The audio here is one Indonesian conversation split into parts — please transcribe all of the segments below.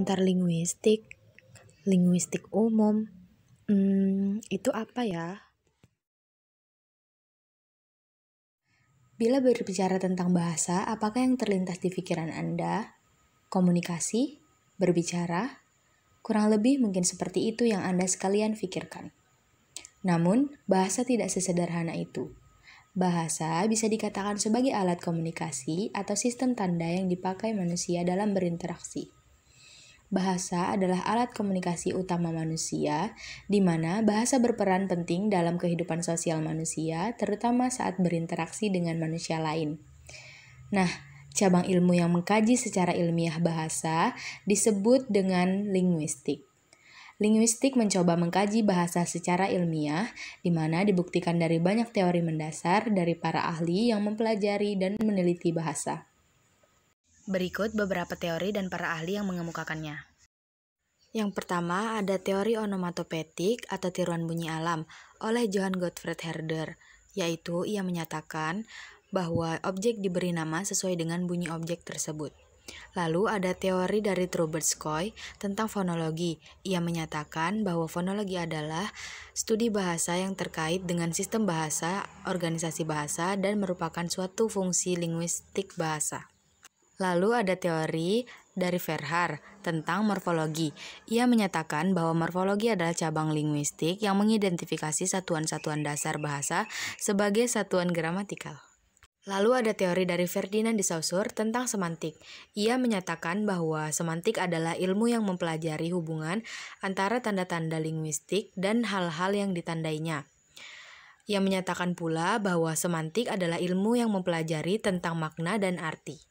Pengantar linguistik, linguistik umum, itu apa ya? Bila berbicara tentang bahasa, apakah yang terlintas di pikiran Anda? Komunikasi? Berbicara? Kurang lebih mungkin seperti itu yang Anda sekalian pikirkan. Namun, bahasa tidak sesederhana itu. Bahasa bisa dikatakan sebagai alat komunikasi atau sistem tanda yang dipakai manusia dalam berinteraksi. Bahasa adalah alat komunikasi utama manusia, di mana bahasa berperan penting dalam kehidupan sosial manusia, terutama saat berinteraksi dengan manusia lain. Nah, cabang ilmu yang mengkaji secara ilmiah bahasa disebut dengan linguistik. Linguistik mencoba mengkaji bahasa secara ilmiah, di mana dibuktikan dari banyak teori mendasar dari para ahli yang mempelajari dan meneliti bahasa. Berikut beberapa teori dan para ahli yang mengemukakannya. Yang pertama ada teori onomatopetik atau tiruan bunyi alam oleh Johann Gottfried Herder, yaitu ia menyatakan bahwa objek diberi nama sesuai dengan bunyi objek tersebut. Lalu ada teori dari Trubetskoy tentang fonologi. Ia menyatakan bahwa fonologi adalah studi bahasa yang terkait dengan sistem bahasa, organisasi bahasa, dan merupakan suatu fungsi linguistik bahasa. Lalu ada teori dari Verhaar tentang morfologi. Ia menyatakan bahwa morfologi adalah cabang linguistik yang mengidentifikasi satuan-satuan dasar bahasa sebagai satuan gramatikal. Lalu ada teori dari Ferdinand de Saussure tentang semantik. Ia menyatakan bahwa semantik adalah ilmu yang mempelajari hubungan antara tanda-tanda linguistik dan hal-hal yang ditandainya. Ia menyatakan pula bahwa semantik adalah ilmu yang mempelajari tentang makna dan arti.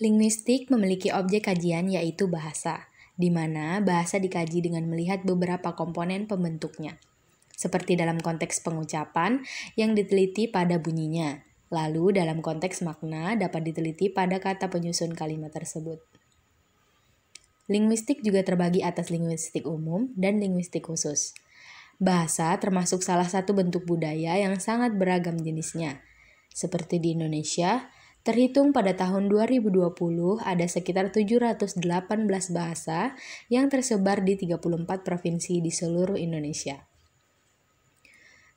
Linguistik memiliki objek kajian yaitu bahasa, di mana bahasa dikaji dengan melihat beberapa komponen pembentuknya, seperti dalam konteks pengucapan yang diteliti pada bunyinya, lalu dalam konteks makna dapat diteliti pada kata penyusun kalimat tersebut. Linguistik juga terbagi atas linguistik umum dan linguistik khusus. Bahasa termasuk salah satu bentuk budaya yang sangat beragam jenisnya. Seperti di Indonesia, terhitung pada tahun 2020 ada sekitar 718 bahasa yang tersebar di 34 provinsi di seluruh Indonesia.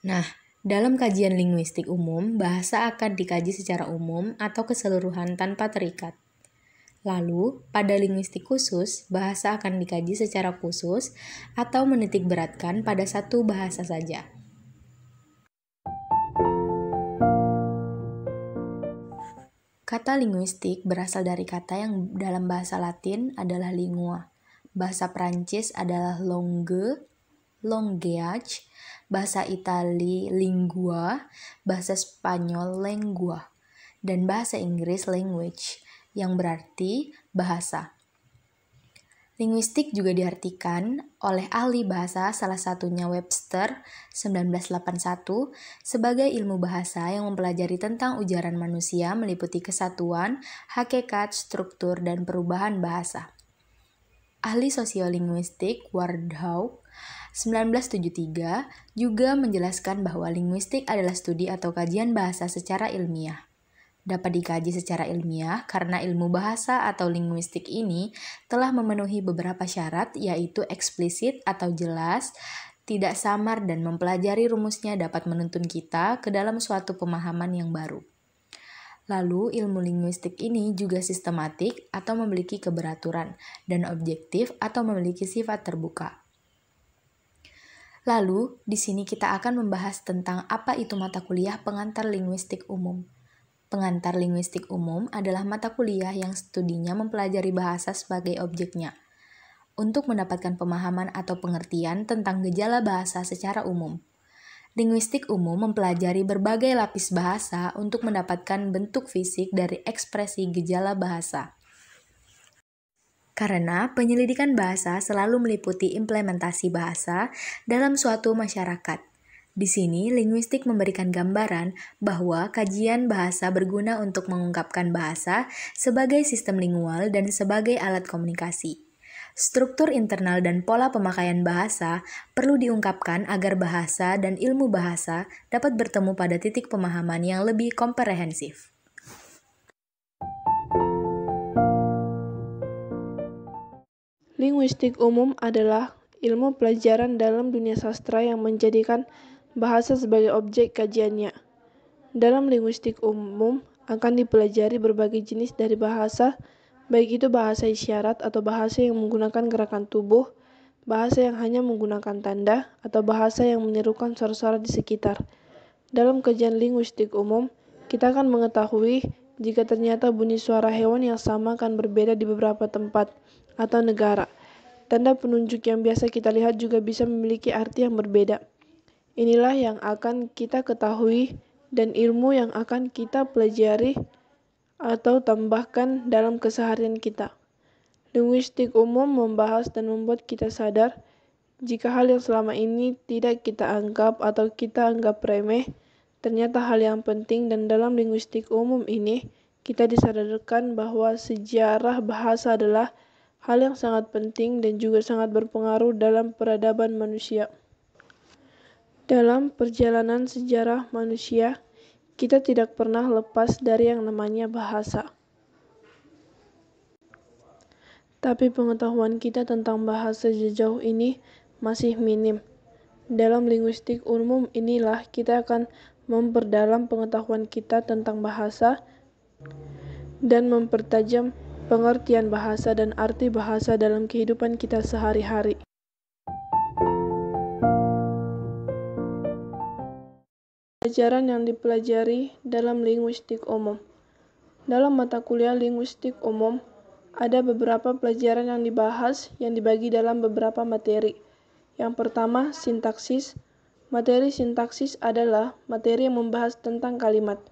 Nah, dalam kajian linguistik umum, bahasa akan dikaji secara umum atau keseluruhan tanpa terikat. Lalu, pada linguistik khusus, bahasa akan dikaji secara khusus atau menitik beratkan pada satu bahasa saja. Kata linguistik berasal dari kata yang dalam bahasa Latin adalah lingua, bahasa Prancis adalah langue, langage, bahasa Itali lingua, bahasa Spanyol lengua, dan bahasa Inggris language, yang berarti bahasa. Linguistik juga diartikan oleh ahli bahasa salah satunya Webster 1981 sebagai ilmu bahasa yang mempelajari tentang ujaran manusia meliputi kesatuan, hakikat, struktur, dan perubahan bahasa. Ahli sosiolinguistik Wardhauk 1973 juga menjelaskan bahwa linguistik adalah studi atau kajian bahasa secara ilmiah. Dapat dikaji secara ilmiah karena ilmu bahasa atau linguistik ini telah memenuhi beberapa syarat, yaitu eksplisit atau jelas, tidak samar, dan mempelajari rumusnya dapat menuntun kita ke dalam suatu pemahaman yang baru. Lalu, ilmu linguistik ini juga sistematik atau memiliki keberaturan, dan objektif atau memiliki sifat terbuka. Lalu, di sini kita akan membahas tentang apa itu mata kuliah pengantar linguistik umum. Pengantar linguistik umum adalah mata kuliah yang studinya mempelajari bahasa sebagai objeknya, untuk mendapatkan pemahaman atau pengertian tentang gejala bahasa secara umum. Linguistik umum mempelajari berbagai lapis bahasa untuk mendapatkan bentuk fisik dari ekspresi gejala bahasa. Karena penyelidikan bahasa selalu meliputi implementasi bahasa dalam suatu masyarakat. Di sini, linguistik memberikan gambaran bahwa kajian bahasa berguna untuk mengungkapkan bahasa sebagai sistem lingual dan sebagai alat komunikasi. Struktur internal dan pola pemakaian bahasa perlu diungkapkan agar bahasa dan ilmu bahasa dapat bertemu pada titik pemahaman yang lebih komprehensif. Linguistik umum adalah ilmu pelajaran dalam dunia sastra yang menjadikan bahasa sebagai objek kajiannya. Dalam linguistik umum akan dipelajari berbagai jenis dari bahasa, baik itu bahasa isyarat atau bahasa yang menggunakan gerakan tubuh, bahasa yang hanya menggunakan tanda, atau bahasa yang menirukan suara-suara di sekitar. Dalam kajian linguistik umum, kita akan mengetahui jika ternyata bunyi suara hewan yang sama akan berbeda di beberapa tempat atau negara. Tanda penunjuk yang biasa kita lihat juga bisa memiliki arti yang berbeda. Inilah yang akan kita ketahui dan ilmu yang akan kita pelajari atau tambahkan dalam keseharian kita. Linguistik umum membahas dan membuat kita sadar jika hal yang selama ini tidak kita anggap atau kita anggap remeh, ternyata hal yang penting, dan dalam linguistik umum ini kita disadarkan bahwa sejarah bahasa adalah hal yang sangat penting dan juga sangat berpengaruh dalam peradaban manusia. Dalam perjalanan sejarah manusia, kita tidak pernah lepas dari yang namanya bahasa. Tapi pengetahuan kita tentang bahasa sejauh ini masih minim. Dalam linguistik umum inilah kita akan memperdalam pengetahuan kita tentang bahasa dan mempertajam pengertian bahasa dan arti bahasa dalam kehidupan kita sehari-hari. Pelajaran yang dipelajari dalam linguistik umum. Dalam mata kuliah linguistik umum, ada beberapa pelajaran yang dibahas yang dibagi dalam beberapa materi. Yang pertama, sintaksis. Materi sintaksis adalah materi yang membahas tentang kalimat.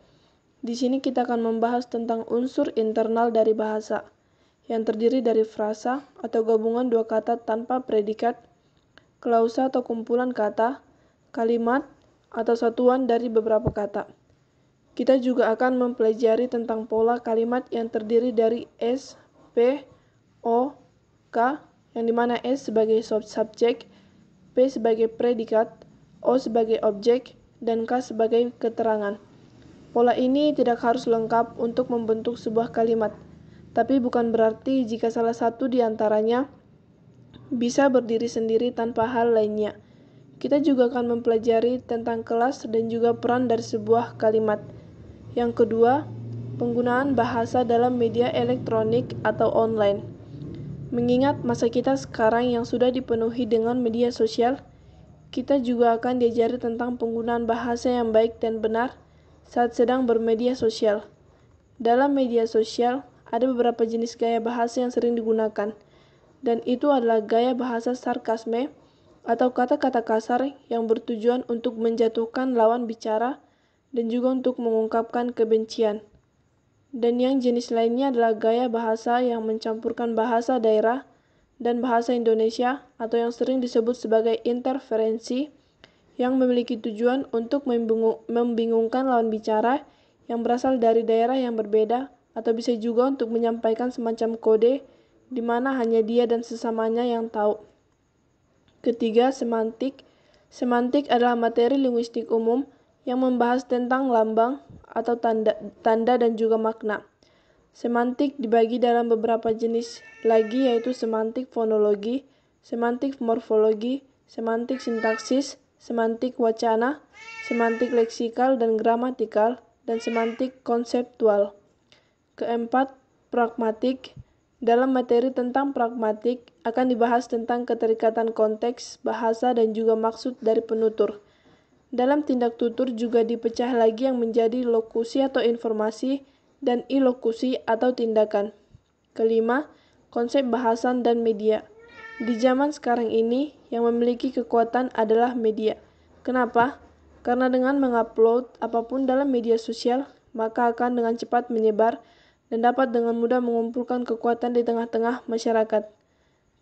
Di sini kita akan membahas tentang unsur internal dari bahasa, yang terdiri dari frasa atau gabungan dua kata tanpa predikat, klausa atau kumpulan kata, kalimat, atau satuan dari beberapa kata. Kita juga akan mempelajari tentang pola kalimat yang terdiri dari S, P, O, K, yang dimana S sebagai subjek, P sebagai predikat, O sebagai objek, dan K sebagai keterangan. Pola ini tidak harus lengkap untuk membentuk sebuah kalimat, tapi bukan berarti jika salah satu di antaranya bisa berdiri sendiri tanpa hal lainnya. Kita juga akan mempelajari tentang kelas dan juga peran dari sebuah kalimat. Yang kedua, penggunaan bahasa dalam media elektronik atau online. Mengingat masa kita sekarang yang sudah dipenuhi dengan media sosial, kita juga akan diajari tentang penggunaan bahasa yang baik dan benar saat sedang bermedia sosial. Dalam media sosial, ada beberapa jenis gaya bahasa yang sering digunakan, dan itu adalah gaya bahasa sarkasme atau kata-kata kasar yang bertujuan untuk menjatuhkan lawan bicara dan juga untuk mengungkapkan kebencian. Dan yang jenis lainnya adalah gaya bahasa yang mencampurkan bahasa daerah dan bahasa Indonesia atau yang sering disebut sebagai interferensi, yang memiliki tujuan untuk membingungkan lawan bicara yang berasal dari daerah yang berbeda, atau bisa juga untuk menyampaikan semacam kode di mana hanya dia dan sesamanya yang tahu. Ketiga, semantik. Semantik adalah materi linguistik umum yang membahas tentang lambang atau tanda dan juga makna. Semantik dibagi dalam beberapa jenis lagi, yaitu semantik fonologi, semantik morfologi, semantik sintaksis, semantik wacana, semantik leksikal dan gramatikal, dan semantik konseptual. Keempat, pragmatik. Dalam materi tentang pragmatik akan dibahas tentang keterikatan konteks, bahasa, dan juga maksud dari penutur. Dalam tindak tutur juga dipecah lagi yang menjadi lokusi atau informasi dan ilokusi atau tindakan. Kelima, konsep bahasan dan media. Di zaman sekarang ini, yang memiliki kekuatan adalah media. Kenapa? Karena dengan mengupload apapun dalam media sosial, maka akan dengan cepat menyebar dan dapat dengan mudah mengumpulkan kekuatan di tengah-tengah masyarakat.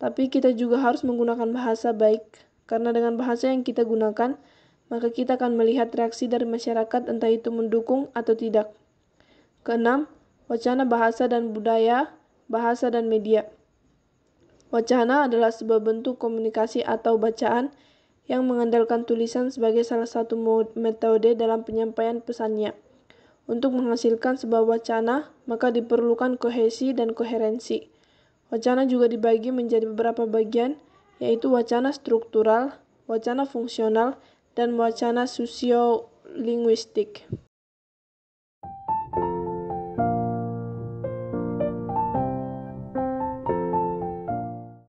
Tapi kita juga harus menggunakan bahasa baik, karena dengan bahasa yang kita gunakan, maka kita akan melihat reaksi dari masyarakat entah itu mendukung atau tidak. Keenam, wacana bahasa dan budaya, bahasa dan media. Wacana adalah sebuah bentuk komunikasi atau bacaan yang mengandalkan tulisan sebagai salah satu metode dalam penyampaian pesannya. Untuk menghasilkan sebuah wacana, maka diperlukan kohesi dan koherensi. Wacana juga dibagi menjadi beberapa bagian, yaitu wacana struktural, wacana fungsional, dan wacana sosiolinguistik.